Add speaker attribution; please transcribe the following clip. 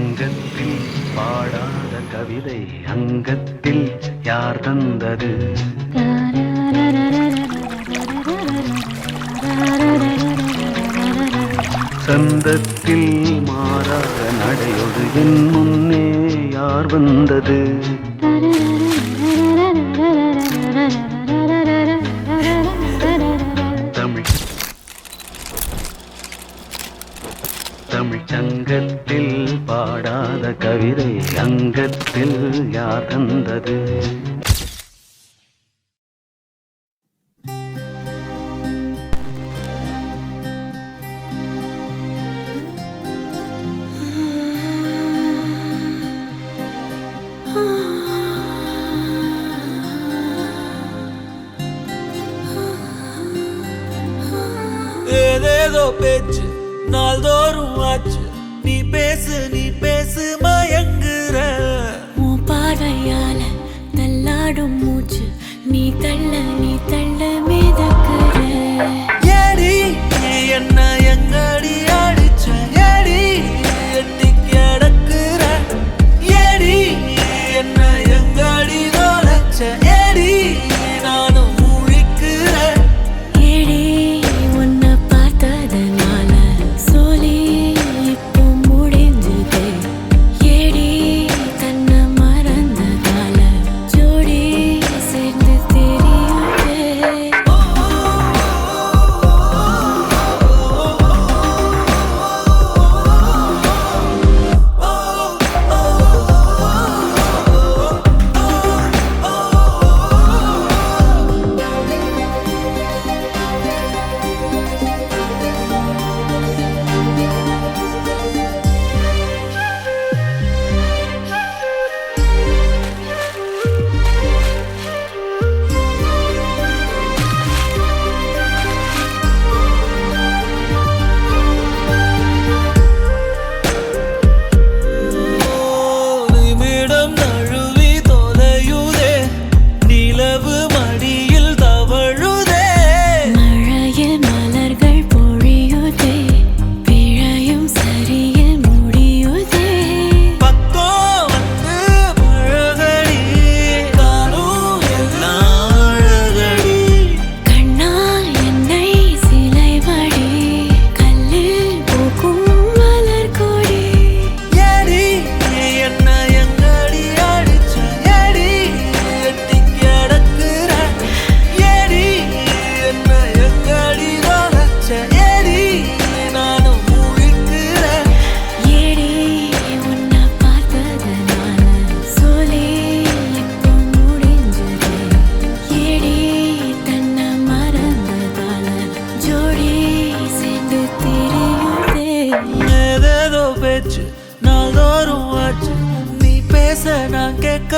Speaker 1: சங்கத்தில் பாடாத கவிதை அங்கத்தில் யார் தந்தது? சந்தத்தில் மாறாத நடையொடு என் முன்னே யார் வந்தது? தமிழ் சங்கத்தில் பாடாத கவிதை அங்கத்தில் யார் தந்தது?
Speaker 2: ஏதேதோ பேச்சு நாள்தோறும் ஆச்சு, நீ பேசு மயங்குற.
Speaker 3: உன் பார்வையால தள்ளாடும் மூச்சு, நீ தள்ள மிதக்குற.
Speaker 2: ஏடி என்ன எங்கடி அடிச்ச, ஏடி எட்டி கிடக்குற. ஏடி என்ன எங்கடி நோலச்ச, ஏடி நானும் முழிக்கிற.
Speaker 3: ஏடி உன்னை பார்த்ததனால சோலி இப்போ முடிஞ்சது. ஏடி தன்னை மறந்ததால ஜோடி சேர்ந்து தெரியுது.
Speaker 2: நிமிடம் நழுவி தொலையுதே, நிலவு மடியில் தவழுதே.
Speaker 3: மழையில் மலர்கள் பொழியுதே, பிழையும் சரியில் முடியுதே.
Speaker 2: பக்கம் வந்து பழகடி, தானும் எல்லாம் அழகடி.
Speaker 3: கண்ணால் என்னை சிலைவடி, கல்லில் பூக்கும் மலர் கொடி.
Speaker 2: ஏடி என்ன எங்கடி அடிச்ச, ஏடி எட்டி கிடக்குற. ஏடி என்ன எங்கடி நோலச்ச, ஏடி நானும் முழிக்கிற.
Speaker 3: ஏடி உன்னை பார்த்ததனால சோலி இப்போ முடிஞ்சது. ஏடி தன்னை மறந்ததால ஜோடி சேர்ந்து தெரியுதே.
Speaker 2: ஏதேதோ பேச்சு நாள்தோறும் ஆச்சு, நீ பேச நான் கேட்க